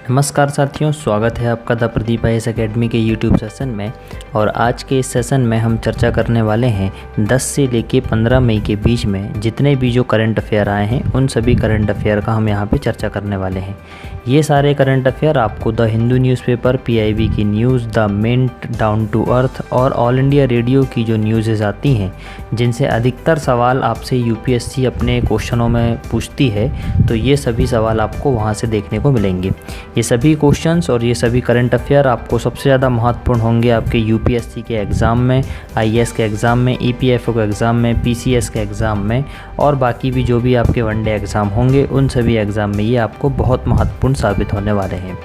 नमस्कार साथियों, स्वागत है आपका द प्रदीप आईएएस अकेडमी के यूट्यूब सेशन में। और आज के इस सेशन में हम चर्चा करने वाले हैं 10 से लेके 15 मई के बीच में जितने भी जो करंट अफेयर आए हैं उन सभी करंट अफेयर का हम यहाँ पे चर्चा करने वाले हैं। ये सारे करंट अफेयर आपको द हिंदू न्यूज़पेपर, पीआईबी की news, the Mint, down to earth और ऑल इंडिया रेडियो की जो न्यूज़ेज़ आती हैं जिनसे अधिकतर सवाल आपसे यूपीएससी अपने क्वेश्चनों में पूछती है, तो ये सभी सवाल आपको वहाँ से देखने को मिलेंगे। ये सभी क्वेश्चंस और ये सभी करंट अफेयर आपको सबसे ज़्यादा महत्वपूर्ण होंगे आपके यूपीएससी के एग्ज़ाम में, आईएएस के एग्ज़ाम में, ईपीएफओ के एग्ज़ाम में, पीसीएस के एग्ज़ाम में और बाकी भी जो भी आपके वनडे एग्ज़ाम होंगे उन सभी एग्ज़ाम में ये आपको बहुत महत्वपूर्ण साबित होने वाले हैं।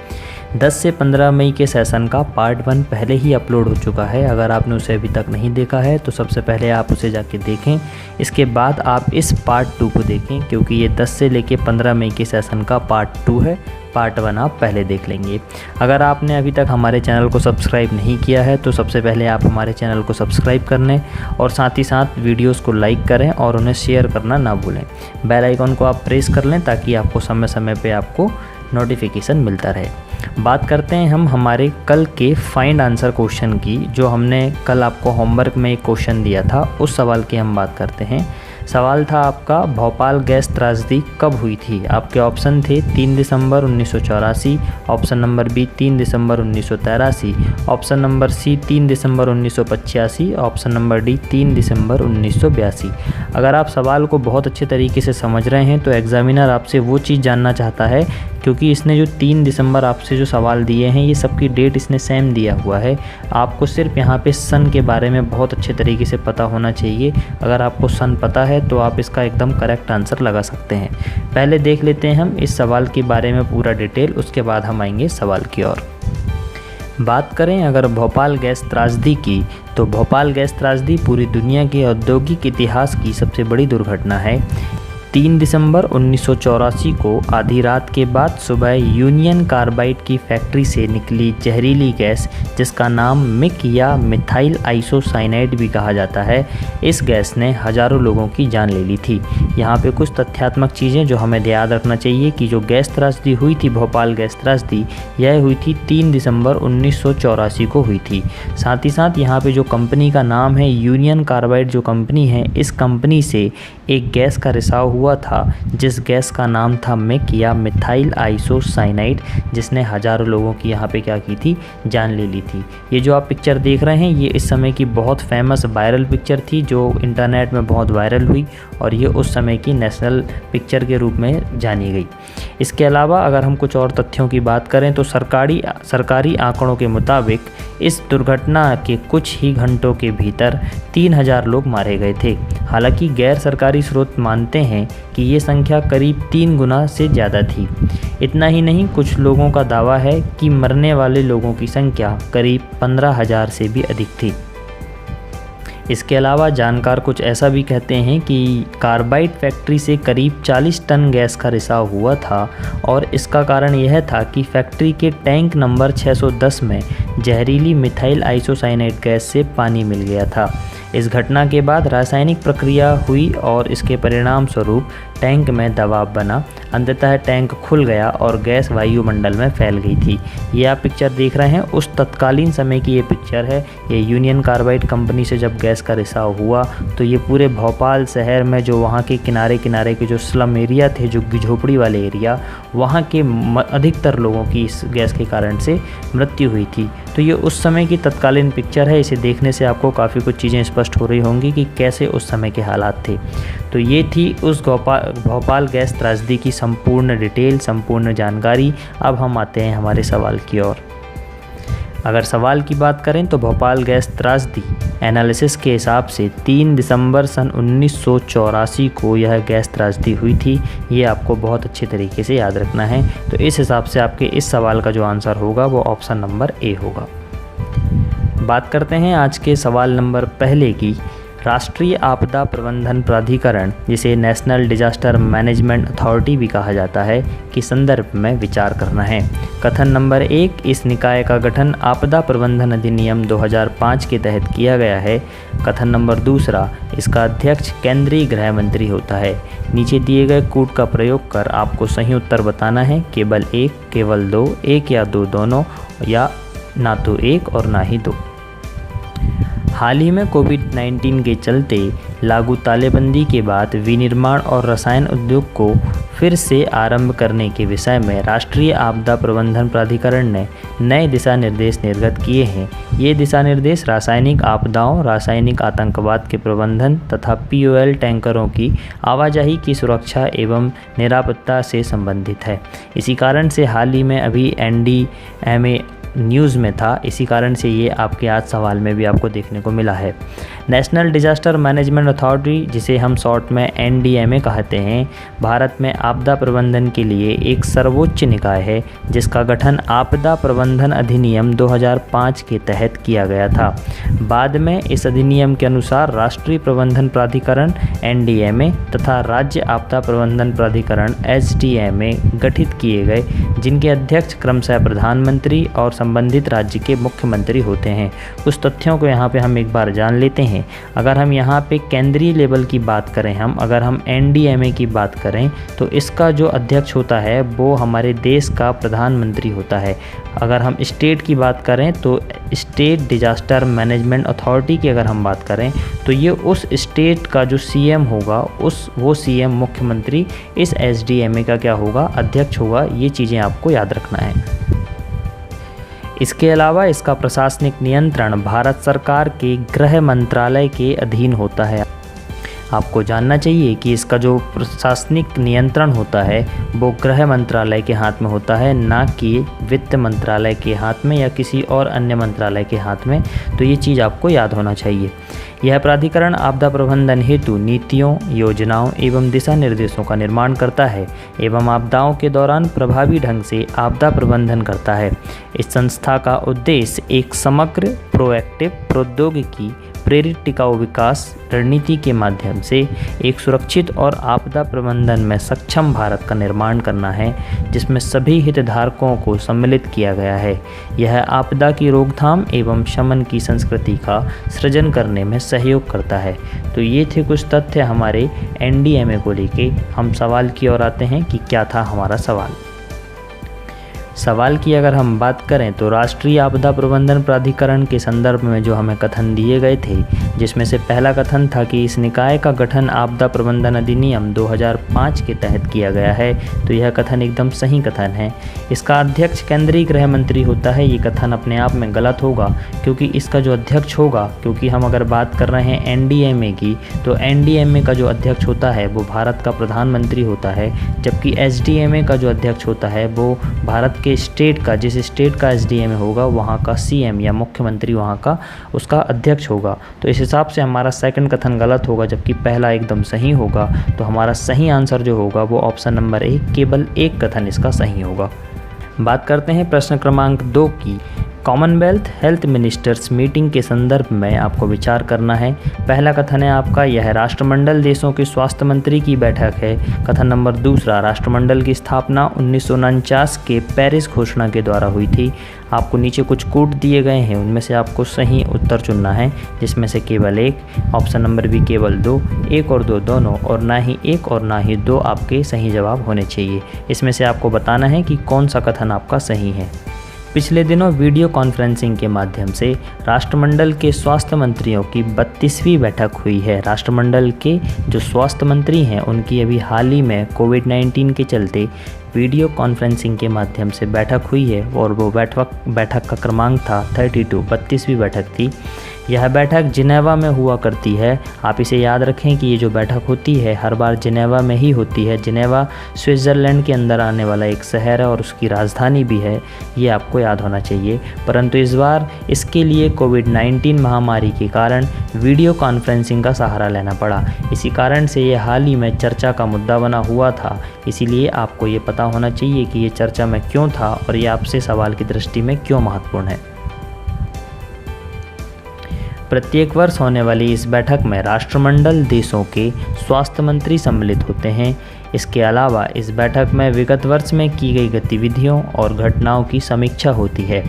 10 से 15 मई के सेशन का पार्ट 1 पहले ही अपलोड हो चुका है। अगर आपने उसे अभी तक नहीं देखा है तो सबसे पहले आप उसे जाके देखें, इसके बाद आप इस पार्ट 2 को देखें, क्योंकि ये 10 से लेके 15 मई के सेशन का पार्ट 2 है। पार्ट 1 आप पहले देख लेंगे। अगर आपने अभी तक हमारे चैनल को सब्सक्राइब नहीं किया है तो सबसे पहले आप हमारे चैनल को सब्सक्राइब कर लें और साथ ही साथ वीडियोस को लाइक करें और उन्हें शेयर करना ना भूलें। बेल आइकन को आप प्रेस कर लें ताकि आपको समय समय पे आपको नोटिफिकेशन मिलता रहे। बात करते हैं हम हमारे कल के फाइंड आंसर क्वेश्चन की। जो हमने कल आपको होमवर्क में एक क्वेश्चन दिया था उस सवाल की हम बात करते हैं। सवाल था आपका, भोपाल गैस त्रासदी कब हुई थी? आपके ऑप्शन थे 3 दिसंबर 1984, ऑप्शन नंबर बी 3 दिसंबर 1983, ऑप्शन नंबर सी 3 दिसंबर 1985, ऑप्शन नंबर डी 3 दिसंबर 1982। अगर आप सवाल को बहुत अच्छे तरीके से समझ रहे हैं तो एग्जामिनर आपसे वो चीज़ जानना चाहता है, क्योंकि इसने जो 3 दिसंबर आपसे जो सवाल दिए हैं ये सबकी डेट इसने सेम दिया हुआ है। आपको सिर्फ यहाँ पे सन के बारे में बहुत अच्छे तरीके से पता होना चाहिए। अगर आपको सन पता है तो आप इसका एकदम करेक्ट आंसर लगा सकते हैं। पहले देख लेते हैं हम इस सवाल के बारे में पूरा डिटेल, उसके बाद हम आएंगे सवाल की ओर। बात करें अगर भोपाल गैस त्रासदी की, तो भोपाल गैस त्रासदी पूरी दुनिया के औद्योगिक इतिहास की सबसे बड़ी दुर्घटना है। 3 दिसंबर 1984 को आधी रात के बाद सुबह यूनियन कार्बाइड की फैक्ट्री से निकली जहरीली गैस, जिसका नाम मिक या मिथाइल आइसोसाइनाइड भी कहा जाता है, इस गैस ने हज़ारों लोगों की जान ले ली थी। यहाँ पे कुछ तथ्यात्मक चीज़ें जो हमें याद रखना चाहिए कि जो गैस त्रासदी हुई थी, भोपाल गैस त्रासदी, यह हुई थी 3 दिसंबर 1984 को हुई थी। साथ ही साथ यहाँ पे जो कंपनी का नाम है यूनियन कार्बाइड जो कंपनी है, इस कंपनी से एक गैस का रिसाव हुआ था जिस गैस का नाम था मिक या मिथाइल आइसोसाइनाइड, जिसने हज़ारों लोगों की यहाँ पे क्या की थी, जान ले ली थी। ये जो आप पिक्चर देख रहे हैं ये इस समय की बहुत फेमस वायरल पिक्चर थी जो इंटरनेट में बहुत वायरल हुई और ये उस समय की नेशनल पिक्चर के रूप में जानी गई। इसके अलावा अगर हम कुछ और तथ्यों की बात करें तो सरकारी आंकड़ों के मुताबिक इस दुर्घटना के कुछ ही घंटों के भीतर 3000 लोग मारे गए थे। हालांकि गैर सरकारी स्रोत मानते हैं कि ये संख्या करीब 3 गुना से ज़्यादा थी। इतना ही नहीं, कुछ लोगों का दावा है कि मरने वाले लोगों की संख्या करीब 15,000 से भी अधिक थी। इसके अलावा जानकार कुछ ऐसा भी कहते हैं कि कार्बाइड फैक्ट्री से करीब 40 टन गैस का रिसाव हुआ था और इसका कारण यह था कि फैक्ट्री के टैंक नंबर 610 में जहरीली मिथाइल आइसोसाइनाइड गैस से पानी मिल गया था। इस घटना के बाद रासायनिक प्रक्रिया हुई और इसके परिणाम स्वरूप टैंक में दबाव बना। अंततः टैंक खुल गया और गैस वायुमंडल में फैल गई थी। ये आप पिक्चर देख रहे हैं उस तत्कालीन समय की ये पिक्चर है। ये यूनियन कार्बाइड कंपनी से जब गैस का रिसाव हुआ तो ये पूरे भोपाल शहर में जो वहाँ के किनारे किनारे के जो स्लम एरिया थे, जो झोपड़ी वाले एरिया, वहाँ के अधिकतर लोगों की इस गैस के कारण से मृत्यु हुई थी। तो ये उस समय की तत्कालीन पिक्चर है। इसे देखने से आपको काफ़ी कुछ चीज़ें स्पष्ट हो रही होंगी कि कैसे उस समय के हालात थे। तो ये थी उस भोपाल गैस त्रासदी की संपूर्ण डिटेल, संपूर्ण जानकारी। अब हम आते हैं हमारे सवाल की ओर। अगर सवाल की बात करें तो भोपाल गैस त्रासदी एनालिसिस के हिसाब से 3 दिसंबर सन 1984 को यह गैस त्रासदी हुई थी। ये आपको बहुत अच्छे तरीके से याद रखना है। तो इस हिसाब से आपके इस सवाल का जो आंसर होगा वो ऑप्शन नंबर ए होगा। बात करते हैं आज के सवाल नंबर पहले की। राष्ट्रीय आपदा प्रबंधन प्राधिकरण, जिसे नेशनल डिजास्टर मैनेजमेंट अथॉरिटी भी कहा जाता है, के संदर्भ में विचार करना है। कथन नंबर 1, इस निकाय का गठन आपदा प्रबंधन अधिनियम 2005 के तहत किया गया है। कथन नंबर 2, इसका अध्यक्ष केंद्रीय गृह मंत्री होता है। नीचे दिए गए कूट का प्रयोग कर आपको सही उत्तर बताना है। केवल 1, केवल 2, 1 या 2 दोनों, या ना तो 1 और ना ही 2। हाल ही में कोविड-19 के चलते लागू तालेबंदी के बाद विनिर्माण और रसायन उद्योग को फिर से आरंभ करने के विषय में राष्ट्रीय आपदा प्रबंधन प्राधिकरण ने नए दिशा निर्देश निर्गत किए हैं। ये दिशा निर्देश रासायनिक आपदाओं, रासायनिक आतंकवाद के प्रबंधन तथा POL टैंकरों की आवाजाही की सुरक्षा एवं निरापत्ता से संबंधित है। इसी कारण से हाल ही में अभी NDMA न्यूज़ में था, इसी कारण से ये आपके आज सवाल में भी आपको देखने को मिला है। नेशनल डिजास्टर मैनेजमेंट अथॉरिटी, जिसे हम शॉर्ट में NDMA कहते हैं, भारत में आपदा प्रबंधन के लिए एक सर्वोच्च निकाय है, जिसका गठन आपदा प्रबंधन अधिनियम 2005 के तहत किया गया था। बाद में इस अधिनियम के अनुसार राष्ट्रीय प्रबंधन प्राधिकरण NDMA तथा राज्य आपदा प्रबंधन प्राधिकरण SDMA गठित किए गए, जिनके अध्यक्ष क्रमशः प्रधानमंत्री और संबंधित राज्य के मुख्यमंत्री होते हैं। कुछ तथ्यों को यहाँ पे हम एक बार जान लेते हैं। अगर हम यहाँ पे केंद्रीय लेवल की बात करें, अगर हम NDMA की बात करें, तो इसका जो अध्यक्ष होता है वो हमारे देश का प्रधानमंत्री होता है। अगर हम स्टेट की बात करें तो स्टेट डिजास्टर मैनेजमेंट अथॉरिटी की अगर हम बात करें तो ये उस स्टेट का जो CM होगा, वो CM मुख्यमंत्री इस SDMA का क्या होगा, अध्यक्ष होगा। ये चीज़ें आपको याद रखना है। इसके अलावा इसका प्रशासनिक नियंत्रण भारत सरकार के गृह मंत्रालय के अधीन होता है। आपको जानना चाहिए कि इसका जो प्रशासनिक नियंत्रण होता है वो गृह मंत्रालय के हाथ में होता है, ना कि वित्त मंत्रालय के हाथ में या किसी और अन्य मंत्रालय के हाथ में। तो ये चीज़ आपको याद होना चाहिए। यह प्राधिकरण आपदा प्रबंधन हेतु नीतियों, योजनाओं एवं दिशा निर्देशों का निर्माण करता है एवं आपदाओं के दौरान प्रभावी ढंग से आपदा प्रबंधन करता है। इस संस्था का उद्देश्य एक समग्र प्रोएक्टिव प्रौद्योगिकी प्रेरित टिकाऊ विकास रणनीति के माध्यम से एक सुरक्षित और आपदा प्रबंधन में सक्षम भारत का निर्माण करना है, जिसमें सभी हितधारकों को सम्मिलित किया गया है। यह आपदा की रोकथाम एवं शमन की संस्कृति का सृजन करने में सहयोग करता है। तो ये थे कुछ तथ्य हमारे NDMA को लेके। हम सवाल की ओर आते हैं कि क्या था हमारा सवाल की अगर हम बात करें तो राष्ट्रीय आपदा प्रबंधन प्राधिकरण के संदर्भ में जो हमें कथन दिए गए थे, जिसमें से पहला कथन था कि इस निकाय का गठन आपदा प्रबंधन अधिनियम 2005 के तहत किया गया है, तो यह कथन एकदम सही कथन है। इसका अध्यक्ष केंद्रीय गृह मंत्री होता है, ये कथन अपने आप में गलत होगा, क्योंकि इसका जो अध्यक्ष होगा, क्योंकि हम अगर बात कर रहे हैं NDMA की, तो NDMA का जो अध्यक्ष होता है वो भारत का प्रधानमंत्री होता है, जबकि SDMA का जो अध्यक्ष होता है वो भारत के स्टेट का, जिस स्टेट का SDMA होगा वहाँ का CM या मुख्यमंत्री वहाँ का उसका अध्यक्ष होगा। तो इस हिसाब से हमारा सेकंड कथन गलत होगा, जबकि पहला एकदम सही होगा। तो हमारा सही आंसर जो होगा वो ऑप्शन नंबर 1, केवल एक कथन इसका सही होगा। बात करते हैं प्रश्न क्रमांक 2 की। कॉमनवेल्थ हेल्थ मिनिस्टर्स मीटिंग के संदर्भ में आपको विचार करना है। पहला कथन है आपका, यह राष्ट्रमंडल देशों के स्वास्थ्य मंत्री की बैठक है। कथन नंबर 2, राष्ट्रमंडल की स्थापना 1949 के पेरिस घोषणा के द्वारा हुई थी। आपको नीचे कुछ कोड दिए गए हैं, उनमें से आपको सही उत्तर चुनना है, जिसमें से केवल एक, ऑप्शन नंबर बी केवल 2, 1 और 2 दोनों, और ना ही 1 और ना ही 2 आपके सही जवाब होने चाहिए। इसमें से आपको बताना है कि कौन सा कथन आपका सही है। पिछले दिनों वीडियो कॉन्फ्रेंसिंग के माध्यम से राष्ट्रमंडल के स्वास्थ्य मंत्रियों की 32वीं बैठक हुई है। राष्ट्रमंडल के जो स्वास्थ्य मंत्री हैं उनकी अभी हाल ही में कोविड-19 के चलते वीडियो कॉन्फ्रेंसिंग के माध्यम से बैठक हुई है, और वो बैठक का क्रमांक था 32, 32वीं बैठक थी। यह बैठक जिनेवा में हुआ करती है। आप इसे याद रखें कि ये जो बैठक होती है हर बार जिनेवा में ही होती है। जिनेवा स्विट्ज़रलैंड के अंदर आने वाला एक शहर है और उसकी राजधानी भी है, ये आपको याद होना चाहिए। परंतु इस बार इसके लिए कोविड-19 महामारी के कारण वीडियो कॉन्फ्रेंसिंग का सहारा लेना पड़ा। इसी कारण से ये हाल ही में चर्चा का मुद्दा बना हुआ था। इसीलिए आपको ये पता होना चाहिए कि ये चर्चा में क्यों था और ये आपसे सवाल की दृष्टि में क्यों महत्वपूर्ण है। प्रत्येक वर्ष होने वाली इस बैठक में राष्ट्रमंडल देशों के स्वास्थ्य मंत्री सम्मिलित होते हैं। इसके अलावा इस बैठक में विगत वर्ष में की गई गतिविधियों और घटनाओं की समीक्षा होती है।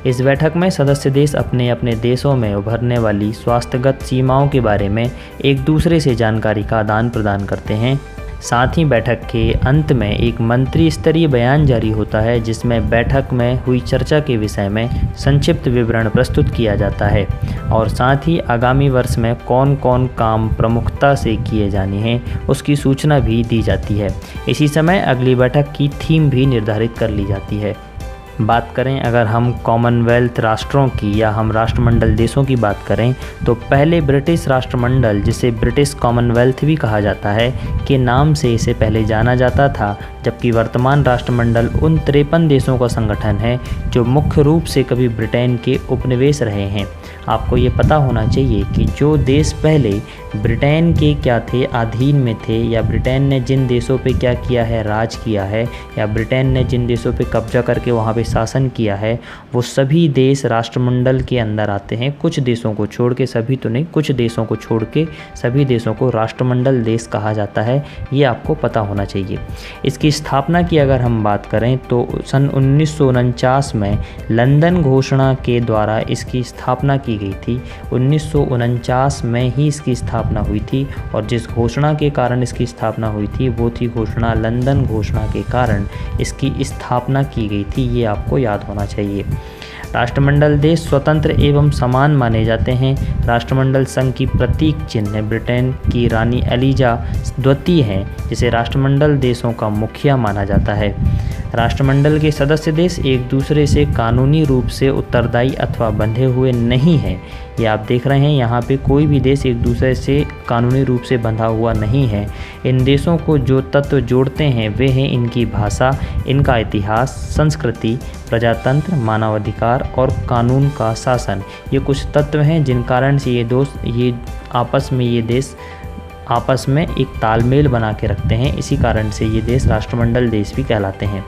इस बैठक में सदस्य देश अपने अपने देशों में उभरने वाली स्वास्थ्यगत सीमाओं के बारे में एक दूसरे से जानकारी का आदान प्रदान करते हैं। साथ ही बैठक के अंत में एक मंत्री स्तरीय बयान जारी होता है, जिसमें बैठक में हुई चर्चा के विषय में संक्षिप्त विवरण प्रस्तुत किया जाता है और साथ ही आगामी वर्ष में कौन कौन काम प्रमुखता से किए जाने हैं उसकी सूचना भी दी जाती है। इसी समय अगली बैठक की थीम भी निर्धारित कर ली जाती है। बात करें अगर हम कॉमनवेल्थ राष्ट्रों की या हम राष्ट्रमंडल देशों की बात करें तो पहले ब्रिटिश राष्ट्रमंडल, जिसे ब्रिटिश कॉमनवेल्थ भी कहा जाता है, के नाम से इसे पहले जाना जाता था, जबकि वर्तमान राष्ट्रमंडल उन 53 देशों का संगठन है जो मुख्य रूप से कभी ब्रिटेन के उपनिवेश रहे हैं। आपको ये पता होना चाहिए कि जो देश पहले ब्रिटेन के क्या थे, अधीन में थे, या ब्रिटेन ने जिन देशों पे क्या किया है, राज किया है, या ब्रिटेन ने जिन देशों पे कब्जा करके वहाँ पे शासन किया है, वो सभी देश राष्ट्रमंडल के अंदर आते हैं। कुछ देशों को छोड़ के, सभी तो नहीं, कुछ देशों को छोड़ के सभी देशों को राष्ट्रमंडल देश कहा जाता है। ये आपको पता होना चाहिए। इसकी स्थापना की अगर हम बात करें तो सन 1949 में लंदन घोषणा के द्वारा इसकी स्थापना की गई थी। 1949 में ही इसकी स्थापना हुई थी और जिस घोषणा के कारण इसकी स्थापना हुई थी वो थी घोषणा, लंदन घोषणा के कारण इसकी स्थापना की गई थी। ये आपको याद होना चाहिए। राष्ट्रमंडल देश स्वतंत्र एवं समान माने जाते हैं। राष्ट्रमंडल संघ की प्रतीक चिन्ह ब्रिटेन की रानी एलिजा द्वितीय हैं, जिसे राष्ट्रमंडल देशों का मुखिया माना जाता है। राष्ट्रमंडल के सदस्य देश एक दूसरे से कानूनी रूप से उत्तरदायी अथवा बंधे हुए नहीं हैं। ये आप देख रहे हैं, यहाँ पे कोई भी देश एक दूसरे से कानूनी रूप से बंधा हुआ नहीं है। इन देशों को जो तत्व जोड़ते हैं वे हैं इनकी भाषा, इनका इतिहास, संस्कृति, प्रजातंत्र, मानवाधिकार और कानून का शासन। ये कुछ तत्व हैं जिन कारण से ये देश आपस में एक तालमेल बना के रखते हैं। इसी कारण से ये देश राष्ट्रमंडल देश भी कहलाते हैं।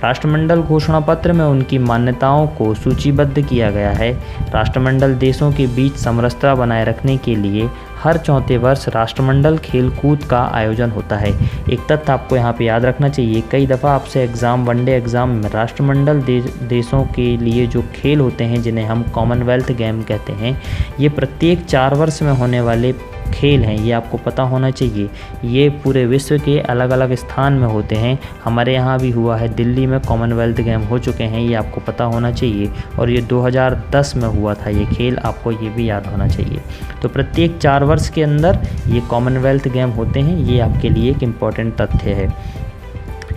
राष्ट्रमंडल घोषणा पत्र में उनकी मान्यताओं को सूचीबद्ध किया गया है। राष्ट्रमंडल देशों के बीच समरसता बनाए रखने के लिए हर चौथे वर्ष राष्ट्रमंडल खेल कूद का आयोजन होता है। एक तथ्य आपको यहाँ पे याद रखना चाहिए, कई दफ़ा आपसे वनडे एग्ज़ाम में राष्ट्रमंडल देशों के लिए जो खेल होते हैं, जिन्हें हम कॉमनवेल्थ गेम कहते हैं, ये प्रत्येक 4 वर्ष में होने वाले खेल हैं। ये आपको पता होना चाहिए। ये पूरे विश्व के अलग अलग स्थान में होते हैं। हमारे यहाँ भी हुआ है, दिल्ली में कॉमनवेल्थ गेम हो चुके हैं, ये आपको पता होना चाहिए। और ये 2010 में हुआ था ये खेल, आपको ये भी याद होना चाहिए। तो प्रत्येक 4 वर्ष के अंदर ये कॉमनवेल्थ गेम होते हैं। ये आपके लिए एक इम्पॉर्टेंट तथ्य है।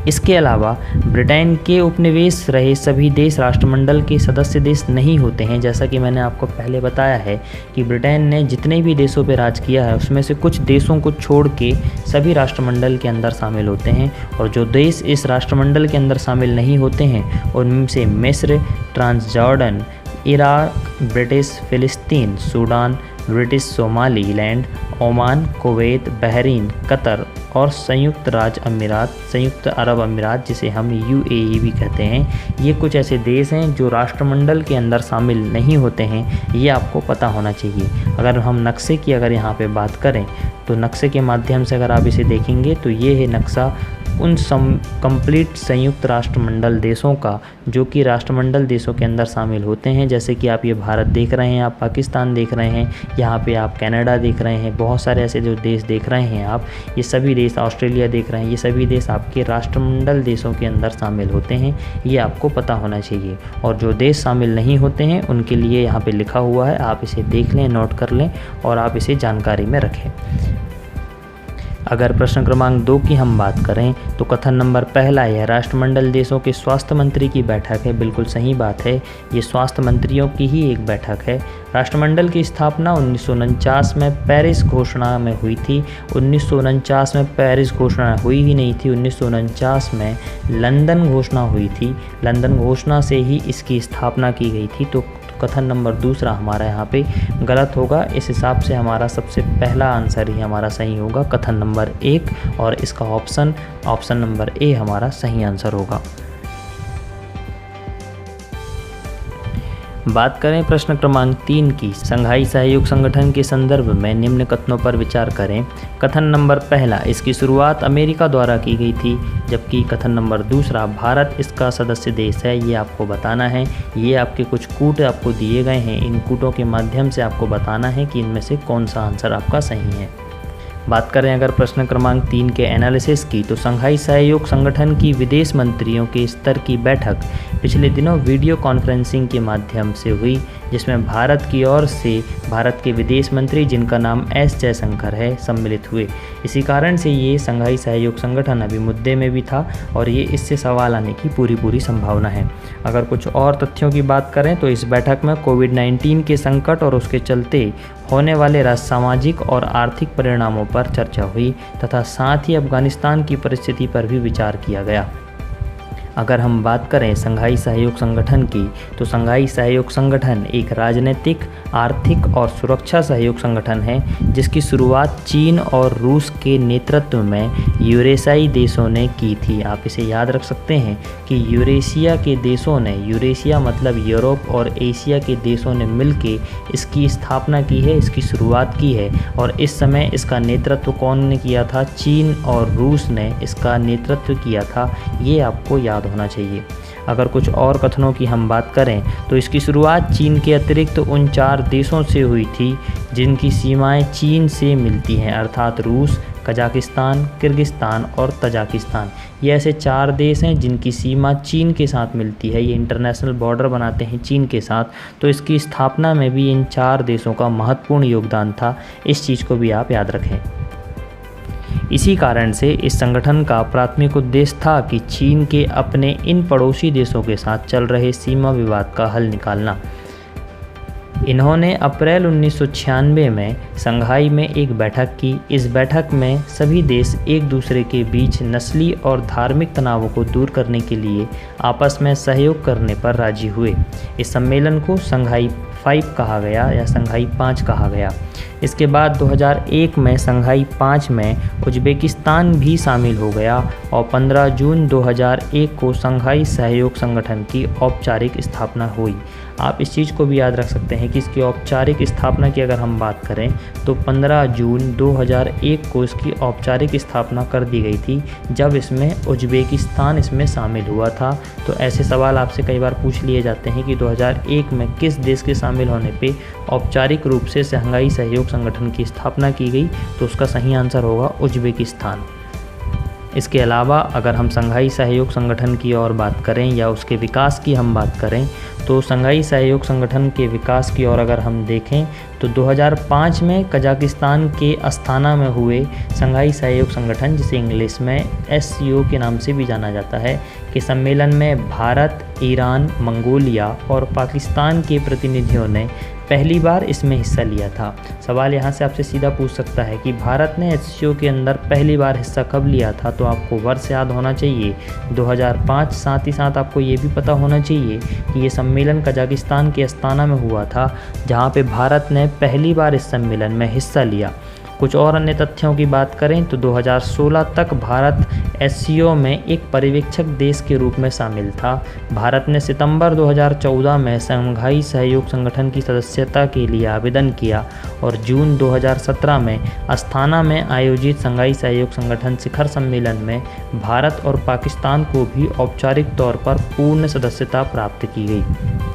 इसके अलावा ब्रिटेन के उपनिवेश रहे सभी देश राष्ट्रमंडल के सदस्य देश नहीं होते हैं। जैसा कि मैंने आपको पहले बताया है कि ब्रिटेन ने जितने भी देशों पर राज किया है उसमें से कुछ देशों को छोड़ के सभी राष्ट्रमंडल के अंदर शामिल होते हैं, और जो देश इस राष्ट्रमंडल के अंदर शामिल नहीं होते हैं उनसे मिस्र, ट्रांसजॉर्डन, इराक, ब्रिटिश फिलिस्तीन, Sudan, British Somaliland, Oman, Kuwait, Bahrain, Qatar और संयुक्त अरब अमीरात, जिसे हम UAE भी कहते हैं। ये कुछ ऐसे देश हैं जो राष्ट्रमंडल के अंदर शामिल नहीं होते हैं। ये आपको पता होना चाहिए। अगर हम नक्शे की यहाँ पे बात करें तो नक्शे के माध्यम से अगर आप इसे देखेंगे तो ये है नक्शा उन कंप्लीट संयुक्त राष्ट्रमंडल देशों का जो कि राष्ट्रमंडल देशों के अंदर शामिल होते हैं। जैसे कि आप ये भारत देख रहे हैं, आप पाकिस्तान देख रहे हैं, यहाँ पे आप कनाडा देख रहे हैं, बहुत सारे ऐसे जो देश देख रहे हैं आप, ये सभी देश, ऑस्ट्रेलिया देख रहे हैं, ये सभी देश आपके राष्ट्रमंडल देशों के अंदर शामिल होते हैं। ये आपको पता होना चाहिए। और जो देश शामिल नहीं होते हैं उनके लिए यहाँ पे लिखा हुआ है, आप इसे देख लें, नोट कर लें और आप इसे जानकारी में रखें। अगर प्रश्न क्रमांक 2 की हम बात करें तो कथन नंबर पहला, यह राष्ट्रमंडल देशों के स्वास्थ्य मंत्री की बैठक है। बिल्कुल सही बात है, ये स्वास्थ्य मंत्रियों की ही एक बैठक है। राष्ट्रमंडल की स्थापना 1949 में पेरिस घोषणा में हुई थी। 1949 में पेरिस घोषणा हुई ही नहीं थी, 1949 में लंदन घोषणा हुई थी। लंदन घोषणा से ही इसकी स्थापना की गई थी। तो कथन नंबर दूसरा हमारा यहाँ पे गलत होगा। इस हिसाब से हमारा सबसे पहला आंसर ही हमारा सही होगा, कथन नंबर 1, और इसका ऑप्शन नंबर ए हमारा सही आंसर होगा। बात करें प्रश्न क्रमांक 3 की, संघाई सहयोग संगठन के संदर्भ में निम्न कथनों पर विचार करें। कथन नंबर पहला, इसकी शुरुआत अमेरिका द्वारा की गई थी, जबकि कथन नंबर दूसरा, भारत इसका सदस्य देश है। ये आपको बताना है। ये आपके कुछ कूट आपको दिए गए हैं, इन कूटों के माध्यम से आपको बताना है कि इनमें से कौन सा आंसर आपका सही है। बात करें अगर प्रश्न क्रमांक 3 के एनालिसिस की, तो संघाई सहयोग संगठन की विदेश मंत्रियों के स्तर की बैठक पिछले दिनों वीडियो कॉन्फ्रेंसिंग के माध्यम से हुई, जिसमें भारत की ओर से भारत के विदेश मंत्री, जिनका नाम एस जयशंकर है, सम्मिलित हुए। इसी कारण से ये संघाई सहयोग संगठन अभी मुद्दे में भी था और ये इससे सवाल आने की पूरी संभावना है। अगर कुछ और तथ्यों की बात करें तो इस बैठक में कोविड-19 के संकट और उसके चलते होने वाले सामाजिक और आर्थिक परिणामों पर चर्चा हुई तथा साथ ही अफगानिस्तान की परिस्थिति पर भी विचार किया गया। अगर हम बात करें संघाई सहयोग संगठन की, तो संघाई सहयोग संगठन एक राजनीतिक, आर्थिक और सुरक्षा सहयोग संगठन है, जिसकी शुरुआत चीन और रूस के नेतृत्व में यूरेशियाई देशों ने की थी। आप इसे याद रख सकते हैं कि यूरेशिया के देशों ने, यूरेशिया मतलब यूरोप और एशिया के देशों ने मिलकर इसकी स्थापना की है, इसकी शुरुआत की है। और इस समय इसका नेतृत्व कौन ने किया था? चीन और रूस ने इसका नेतृत्व किया था। ये आपको याद होना चाहिए। अगर कुछ और कथनों की हम बात करें तो इसकी शुरुआत चीन के अतिरिक्त उन 4 देशों से हुई थी जिनकी सीमाएं चीन से मिलती हैं, अर्थात रूस, कजाकिस्तान, किर्गिस्तान और तजाकिस्तान। ये ऐसे 4 देश हैं जिनकी सीमा चीन के साथ मिलती है। ये इंटरनेशनल बॉर्डर बनाते हैं चीन के साथ। तो इसकी स्थापना में भी इन 4 देशों का महत्वपूर्ण योगदान था। इस चीज़ को भी आप याद रखें। इसी कारण से इस संगठन का प्राथमिक उद्देश्य था कि चीन के अपने इन पड़ोसी देशों के साथ चल रहे सीमा विवाद का हल निकालना। इन्होंने अप्रैल 1996 में संघाई में एक बैठक की। इस बैठक में सभी देश एक दूसरे के बीच नस्ली और धार्मिक तनावों को दूर करने के लिए आपस में सहयोग करने पर राजी हुए। इस सम्मेलन को संघाई 5 कहा गया या संघाई 5 कहा गया। इसके बाद 2001 में संघाई 5 में उज्बेकिस्तान भी शामिल हो गया और 15 जून 2001 को संघाई सहयोग संगठन की औपचारिक स्थापना हुई। आप इस चीज़ को भी याद रख सकते हैं कि इसकी औपचारिक स्थापना की अगर हम बात करें तो 15 जून 2001 को इसकी औपचारिक स्थापना कर दी गई थी, जब इसमें उज्बेकिस्तान इसमें शामिल हुआ था। तो ऐसे सवाल आपसे कई बार पूछ लिए जाते हैं कि 2001 में किस देश के शामिल होने पे औपचारिक रूप से संघाई सहयोग संगठन की स्थापना की गई, तो उसका सही आंसर होगा उज्बेकिस्तान। इसके अलावा अगर हम संघाई सहयोग संगठन की और बात करें या उसके विकास की हम बात करें, तो संघाई सहयोग संगठन के विकास की ओर अगर हम देखें तो 2005 में कजाकिस्तान के अस्ताना में हुए संघाई सहयोग संगठन, जिसे इंग्लिश में SCO के नाम से भी जाना जाता है, के सम्मेलन में भारत, ईरान, मंगोलिया और पाकिस्तान के प्रतिनिधियों ने पहली बार इसमें हिस्सा लिया था। सवाल यहाँ से आपसे सीधा पूछ सकता है कि भारत ने SCO के अंदर पहली बार हिस्सा कब लिया था, तो आपको वर्ष याद होना चाहिए 2005। साथ ही साथ आपको ये भी पता होना चाहिए कि ये सम्मेलन कजाकिस्तान के अस्ताना में हुआ था, जहाँ पे भारत ने पहली बार इस सम्मेलन में हिस्सा लिया। कुछ और अन्य तथ्यों की बात करें तो 2016 तक भारत SCO में एक पर्यवेक्षक देश के रूप में शामिल था। भारत ने सितंबर 2014 में संघाई सहयोग संगठन की सदस्यता के लिए आवेदन किया और जून 2017 में अस्ताना में आयोजित संघाई सहयोग संगठन शिखर सम्मेलन में भारत और पाकिस्तान को भी औपचारिक तौर पर पूर्ण सदस्यता प्राप्त की गई।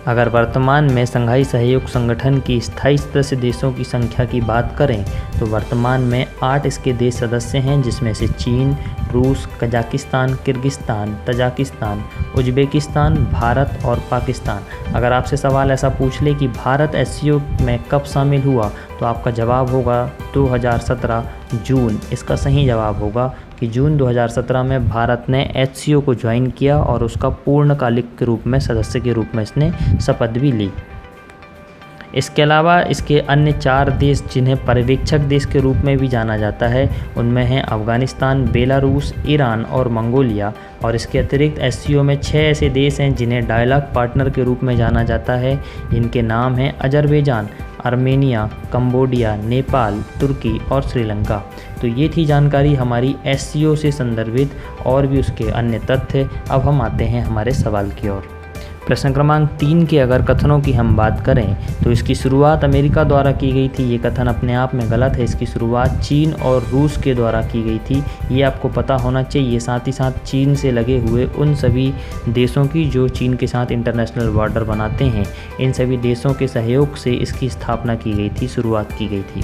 अगर वर्तमान में संघाई सहयोग संगठन की स्थायी सदस्य देशों की संख्या की बात करें तो वर्तमान में 8 इसके देश सदस्य हैं, जिसमें से चीन, रूस, Kazakhstan, Kyrgyzstan, Tajikistan, Uzbekistan, Bharat और पाकिस्तान। अगर आपसे सवाल ऐसा पूछ ले कि भारत SCO में कब शामिल हुआ, तो आपका जवाब होगा 2017 जून। इसका सही जवाब होगा कि जून 2017 में भारत ने SCO को ज्वाइन किया और उसका पूर्णकालिक के रूप में सदस्य के रूप में इसने शपथ भी ली। इसके अलावा इसके अन्य 4 देश जिन्हें पर्यवेक्षक देश के रूप में भी जाना जाता है, उनमें हैं अफगानिस्तान, बेलारूस, ईरान और मंगोलिया। और इसके अतिरिक्त SCO में 6 ऐसे देश हैं जिन्हें डायलॉग पार्टनर के रूप में जाना जाता है, जिनके नाम हैं अजरबैजान, आर्मेनिया, कंबोडिया, नेपाल, तुर्की और श्रीलंका। तो ये थी जानकारी हमारी SCO से संदर्भित और भी उसके अन्य तथ्य। अब हम आते हैं हमारे सवाल की ओर। प्रश्न क्रमांक 3 के अगर कथनों की हम बात करें तो इसकी शुरुआत अमेरिका द्वारा की गई थी। ये कथन अपने आप में गलत है। इसकी शुरुआत चीन और रूस के द्वारा की गई थी। ये आपको पता होना चाहिए। साथ ही साथ चीन से लगे हुए उन सभी देशों की जो चीन के साथ इंटरनेशनल बॉर्डर बनाते हैं, इन सभी देशों के सहयोग से इसकी स्थापना की गई थी, शुरुआत की गई थी।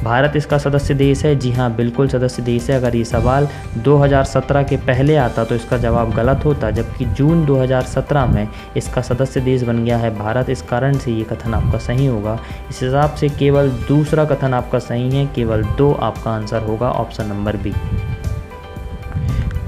भारत इसका सदस्य देश है। जी हाँ, बिल्कुल सदस्य देश है। अगर ये सवाल 2017 के पहले आता तो इसका जवाब गलत होता, जबकि जून 2017 में इसका सदस्य देश बन गया है भारत। इस कारण से ये कथन आपका सही होगा। इस हिसाब से केवल दूसरा कथन आपका सही है, केवल 2 आपका आंसर होगा, ऑप्शन नंबर बी।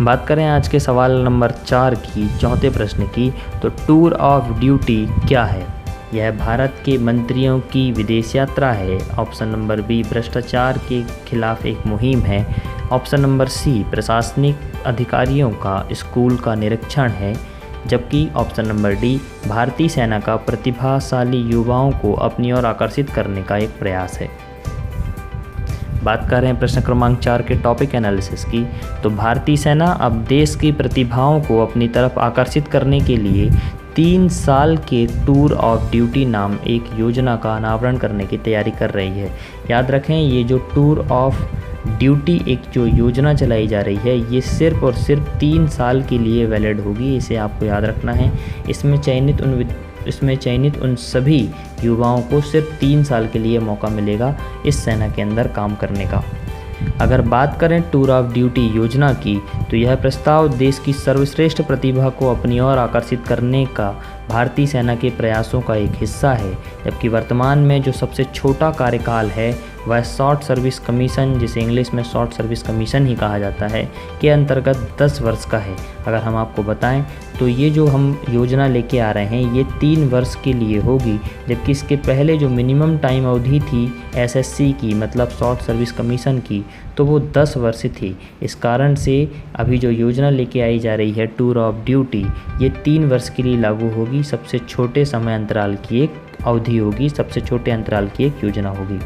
बात करें आज के सवाल नंबर 4 की, चौथे प्रश्न की, तो टूर ऑफ ड्यूटी क्या है? यह भारत के मंत्रियों की विदेश यात्रा है। ऑप्शन नंबर बी, भ्रष्टाचार के खिलाफ एक मुहिम है। ऑप्शन नंबर सी, प्रशासनिक अधिकारियों का स्कूल का निरीक्षण है। जबकि ऑप्शन नंबर डी, भारतीय सेना का प्रतिभाशाली युवाओं को अपनी ओर आकर्षित करने का एक प्रयास है। बात कर रहे हैं प्रश्न क्रमांक 4 के टॉपिक एनालिसिस की, तो भारतीय सेना अब देश की प्रतिभाओं को अपनी तरफ आकर्षित करने के लिए 3 साल के टूर ऑफ ड्यूटी नाम एक योजना का अनावरण करने की तैयारी कर रही है। याद रखें, ये जो टूर ऑफ ड्यूटी एक जो योजना चलाई जा रही है, ये सिर्फ और सिर्फ 3 साल के लिए वैलिड होगी। इसे आपको याद रखना है। इसमें चयनित उन सभी युवाओं को सिर्फ 3 साल के लिए मौका मिलेगा इस सेना के अंदर काम करने का। अगर बात करें टूर ऑफ ड्यूटी योजना की, तो यह प्रस्ताव देश की सर्वश्रेष्ठ प्रतिभा को अपनी ओर आकर्षित करने का भारतीय सेना के प्रयासों का एक हिस्सा है। जबकि वर्तमान में जो सबसे छोटा कार्यकाल है वह शॉर्ट सर्विस कमीशन, जिसे इंग्लिश में शॉर्ट सर्विस कमीशन ही कहा जाता है, के अंतर्गत 10 वर्ष का है। अगर हम आपको बताएं तो ये जो हम योजना लेके आ रहे हैं ये 3 वर्ष के लिए होगी, जबकि इसके पहले जो मिनिमम टाइम अवधि थी एसएससी की, मतलब शॉर्ट सर्विस कमीशन की, तो वो 10 वर्ष थी। इस कारण से अभी जो योजना लेके आई जा रही है टूर ऑफ ड्यूटी, ये 3 वर्ष के लिए लागू होगी। सबसे छोटे समय अंतराल की एक अवधि होगी, सबसे छोटे अंतराल की एक योजना होगी।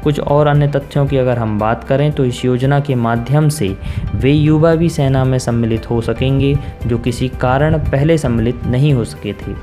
कुछ और अन्य तथ्यों की अगर हम बात करें तो इस योजना के माध्यम से वे युवा भी सेना में सम्मिलित हो सकेंगे जो किसी कारण पहले सम्मिलित नहीं हो सके थे।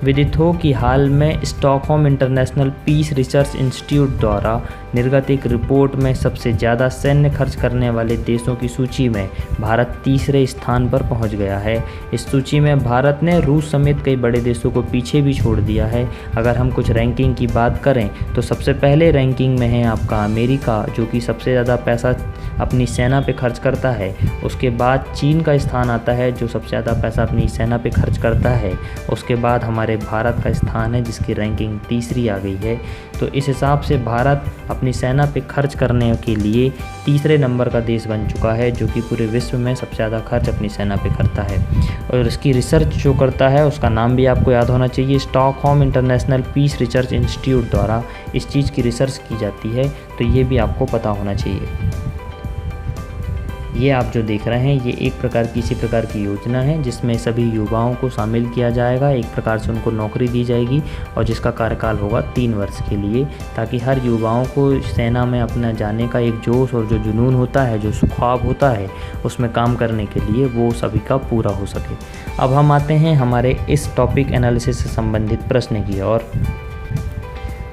विदित हो कि हाल में Stockholm International Peace Research Institute द्वारा निर्गत एक रिपोर्ट में सबसे ज़्यादा सैन्य खर्च करने वाले देशों की सूची में भारत 3रे स्थान पर पहुंच गया है। इस सूची में भारत ने रूस समेत कई बड़े देशों को पीछे भी छोड़ दिया है। अगर हम कुछ रैंकिंग की बात करें तो सबसे पहले रैंकिंग में है आपका अमेरिका, जो कि सबसे ज़्यादा पैसा अपनी सेना पे खर्च करता है। उसके बाद चीन का स्थान आता है जो सबसे ज़्यादा पैसा अपनी सेना पे खर्च करता है। उसके बाद हमारे भारत का स्थान है जिसकी रैंकिंग 3री आ गई है। तो इस हिसाब से भारत अपनी सेना पे खर्च करने के लिए 3रे नंबर का देश बन चुका है, जो कि पूरे विश्व में सबसे ज़्यादा खर्च अपनी सेना पे करता है। और इसकी रिसर्च जो करता है उसका नाम भी आपको याद होना चाहिए, Stockholm International Peace Research Institute द्वारा इस चीज़ की रिसर्च की जाती है। तो ये भी आपको पता होना चाहिए। ये आप जो देख रहे हैं ये एक प्रकार की इसी प्रकार की योजना है जिसमें सभी युवाओं को शामिल किया जाएगा। एक प्रकार से उनको नौकरी दी जाएगी और जिसका कार्यकाल होगा 3 वर्ष के लिए, ताकि हर युवाओं को सेना में अपना जाने का एक जोश और जो जुनून होता है, जो ख्वाब होता है, उसमें काम करने के लिए वो सभी का पूरा हो सके। अब हम आते हैं हमारे इस टॉपिक एनालिसिस से संबंधित प्रश्न की ओर।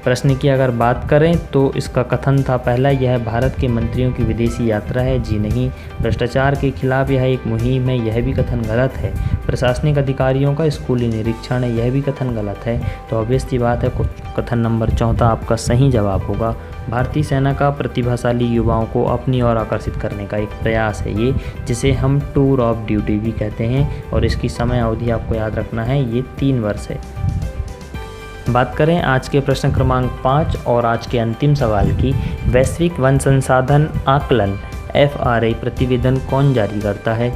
प्रश्न की अगर बात करें तो इसका कथन था पहला, यह भारत के मंत्रियों की विदेशी यात्रा है। जी नहीं। भ्रष्टाचार के खिलाफ यह एक मुहिम है, यह भी कथन गलत है। प्रशासनिक अधिकारियों का स्कूली निरीक्षण है, यह भी कथन गलत है। तो ऑब्वियस सी बात है कथन नंबर 4 आपका सही जवाब होगा। भारतीय सेना का प्रतिभाशाली युवाओं को अपनी ओर आकर्षित करने का एक प्रयास है ये, जिसे हम टूर ऑफ ड्यूटी भी कहते हैं। और इसकी समय अवधि आपको याद रखना है, ये 3 वर्ष है। बात करें आज के प्रश्न क्रमांक 5 और आज के अंतिम सवाल की, वैश्विक वन संसाधन आकलन FRA प्रतिवेदन कौन जारी करता है?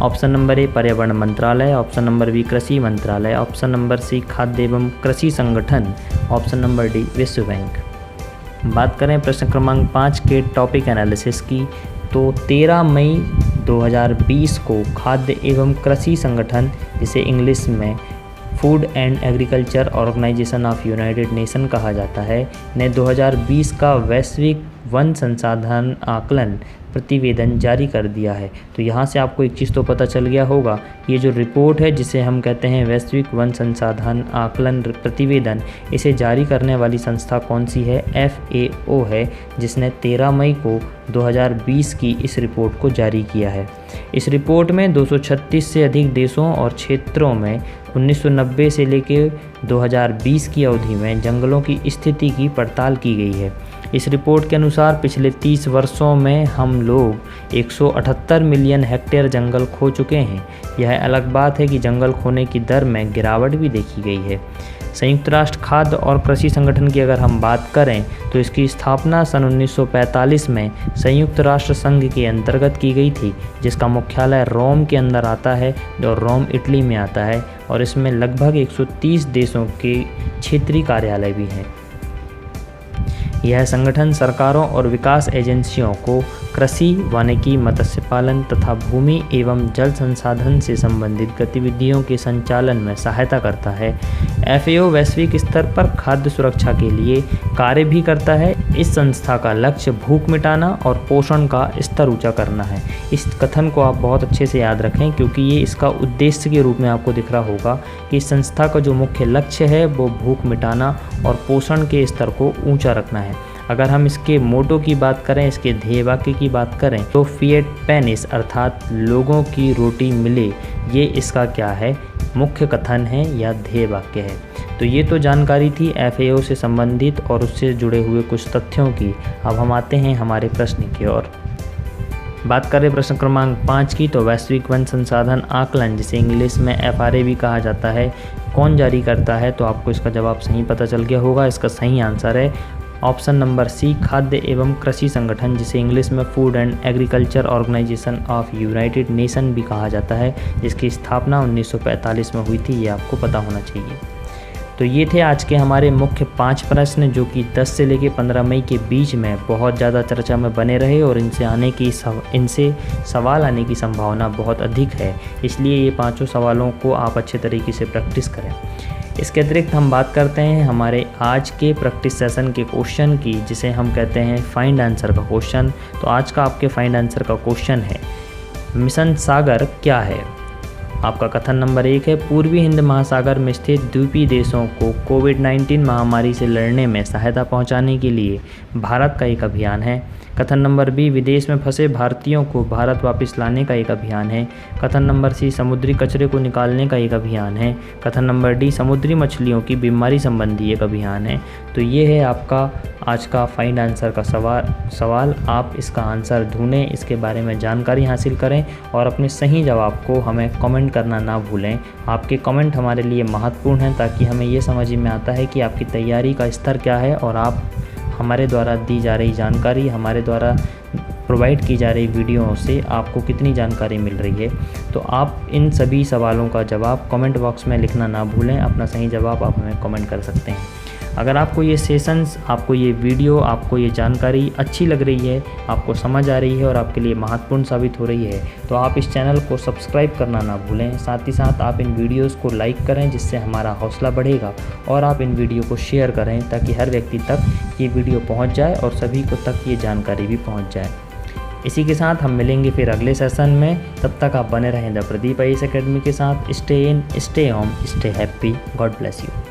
ऑप्शन नंबर ए पर्यावरण मंत्रालय, ऑप्शन नंबर बी कृषि मंत्रालय, ऑप्शन नंबर सी खाद्य एवं कृषि संगठन, ऑप्शन नंबर डी विश्व बैंक। बात करें प्रश्न क्रमांक 5 के टॉपिक एनालिसिस की, तो 13 मई 2020 को खाद्य एवं कृषि संगठन, जिसे इंग्लिश में Food and Agriculture Organization of United Nation कहा जाता है, ने 2020 का वैश्विक वन संसाधन आकलन प्रतिवेदन जारी कर दिया है। तो यहाँ से आपको एक चीज़ तो पता चल गया होगा, ये जो रिपोर्ट है जिसे हम कहते हैं वैश्विक वन संसाधन आकलन प्रतिवेदन, इसे जारी करने वाली संस्था कौन सी है? FAO है, जिसने 13 मई को 2020 की इस रिपोर्ट को जारी किया है। इस रिपोर्ट में 236 से अधिक देशों और क्षेत्रों में 1990 से लेकर 2020 की अवधि में जंगलों की स्थिति की पड़ताल की गई है। इस रिपोर्ट के अनुसार पिछले 30 वर्षों में हम लोग 178 मिलियन हेक्टेयर जंगल खो चुके हैं। यह अलग बात है कि जंगल खोने की दर में गिरावट भी देखी गई है। संयुक्त राष्ट्र खाद्य और कृषि संगठन की अगर हम बात करें तो इसकी स्थापना सन 1945 में संयुक्त राष्ट्र संघ के अंतर्गत की गई थी, जिसका मुख्यालय रोम के अंदर आता है और रोम इटली में आता है, और इसमें लगभग 130 देशों के क्षेत्रीय कार्यालय भी हैं। यह संगठन सरकारों और विकास एजेंसियों को कृषि, वानिकी, मत्स्य पालन तथा भूमि एवं जल संसाधन से संबंधित गतिविधियों के संचालन में सहायता करता है। FAO वैश्विक स्तर पर खाद्य सुरक्षा के लिए कार्य भी करता है। इस संस्था का लक्ष्य भूख मिटाना और पोषण का स्तर ऊंचा करना है। इस कथन को आप बहुत अच्छे से याद रखें, क्योंकि ये इसका उद्देश्य के रूप में आपको दिख रहा होगा कि इस संस्था का जो मुख्य लक्ष्य है वो भूख मिटाना और पोषण के स्तर को ऊंचा रखना है। अगर हम इसके मोटो की बात करें, इसके ध्येय वाक्य की बात करें, तो फिएट पेनिस अर्थात लोगों की रोटी मिले, ये इसका क्या है? मुख्य कथन है या ध्येय वाक्य है। तो ये तो जानकारी थी FAO से संबंधित और उससे जुड़े हुए कुछ तथ्यों की। अब हम आते हैं हमारे प्रश्न की ओर। बात करें प्रश्न क्रमांक 5 की, तो वैश्विक वन संसाधन आकलन, जिसे इंग्लिश में FRA भी कहा जाता है, कौन जारी करता है? तो आपको इसका जवाब सही पता चल गया होगा। इसका सही आंसर है ऑप्शन नंबर C, खाद्य एवं कृषि संगठन, जिसे इंग्लिश में Food and Agriculture Organization of United Nation भी कहा जाता है, जिसकी स्थापना 1945 में हुई थी। ये आपको पता होना चाहिए। तो ये थे आज के हमारे मुख्य 5 प्रश्न, जो कि 10 से लेकर 15 मई के बीच में बहुत ज़्यादा चर्चा में बने रहे और इनसे सवाल आने की संभावना बहुत अधिक है। इसलिए ये 5 सवालों को आप अच्छे तरीके से प्रैक्टिस करें। इसके अतिरिक्त हम बात करते हैं हमारे आज के प्रैक्टिस सेशन के क्वेश्चन की, जिसे हम कहते हैं फाइंड आंसर का क्वेश्चन। तो आज का आपके फाइंड आंसर का क्वेश्चन है, मिशन सागर क्या है? आपका कथन नंबर 1 है, पूर्वी हिंद महासागर में स्थित द्वीपीय देशों को कोविड-19 महामारी से लड़ने में सहायता पहुंचाने के लिए भारत का एक अभियान है। कथन नंबर B, विदेश में फंसे भारतीयों को भारत वापस लाने का एक अभियान है। कथन नंबर C, समुद्री कचरे को निकालने का एक अभियान है। कथन नंबर D, समुद्री मछलियों की बीमारी संबंधी एक अभियान है। तो ये है आपका आज का फाइंड आंसर का सवाल। आप इसका आंसर ढूंढें, इसके बारे में जानकारी हासिल करें और अपने सही जवाब को हमें कमेंट करना ना भूलें। आपके कमेंट हमारे लिए महत्वपूर्ण हैं, ताकि हमें ये समझ में आता है कि आपकी तैयारी का स्तर क्या है और आप हमारे द्वारा दी जा रही जानकारी, हमारे द्वारा प्रोवाइड की जा रही वीडियो से आपको कितनी जानकारी मिल रही है। तो आप इन सभी सवालों का जवाब कमेंट बॉक्स में लिखना ना भूलें। अपना सही जवाब आप हमें कमेंट कर सकते हैं। अगर आपको ये सेशंस, आपको ये वीडियो, आपको ये जानकारी अच्छी लग रही है, आपको समझ आ रही है और आपके लिए महत्वपूर्ण साबित हो रही है, तो आप इस चैनल को सब्सक्राइब करना ना भूलें। साथ ही साथ आप इन वीडियोस को लाइक करें, जिससे हमारा हौसला बढ़ेगा, और आप इन वीडियो को शेयर करें ताकि हर व्यक्ति तक ये वीडियो पहुँच जाए और सभी को तक ये जानकारी भी पहुँच जाए। इसी के साथ हम मिलेंगे फिर अगले सेशन में। तब तक आप बने रहें द प्रदीप IAS अकेडमी के साथ। Stay in, stay home, stay happy. God bless you.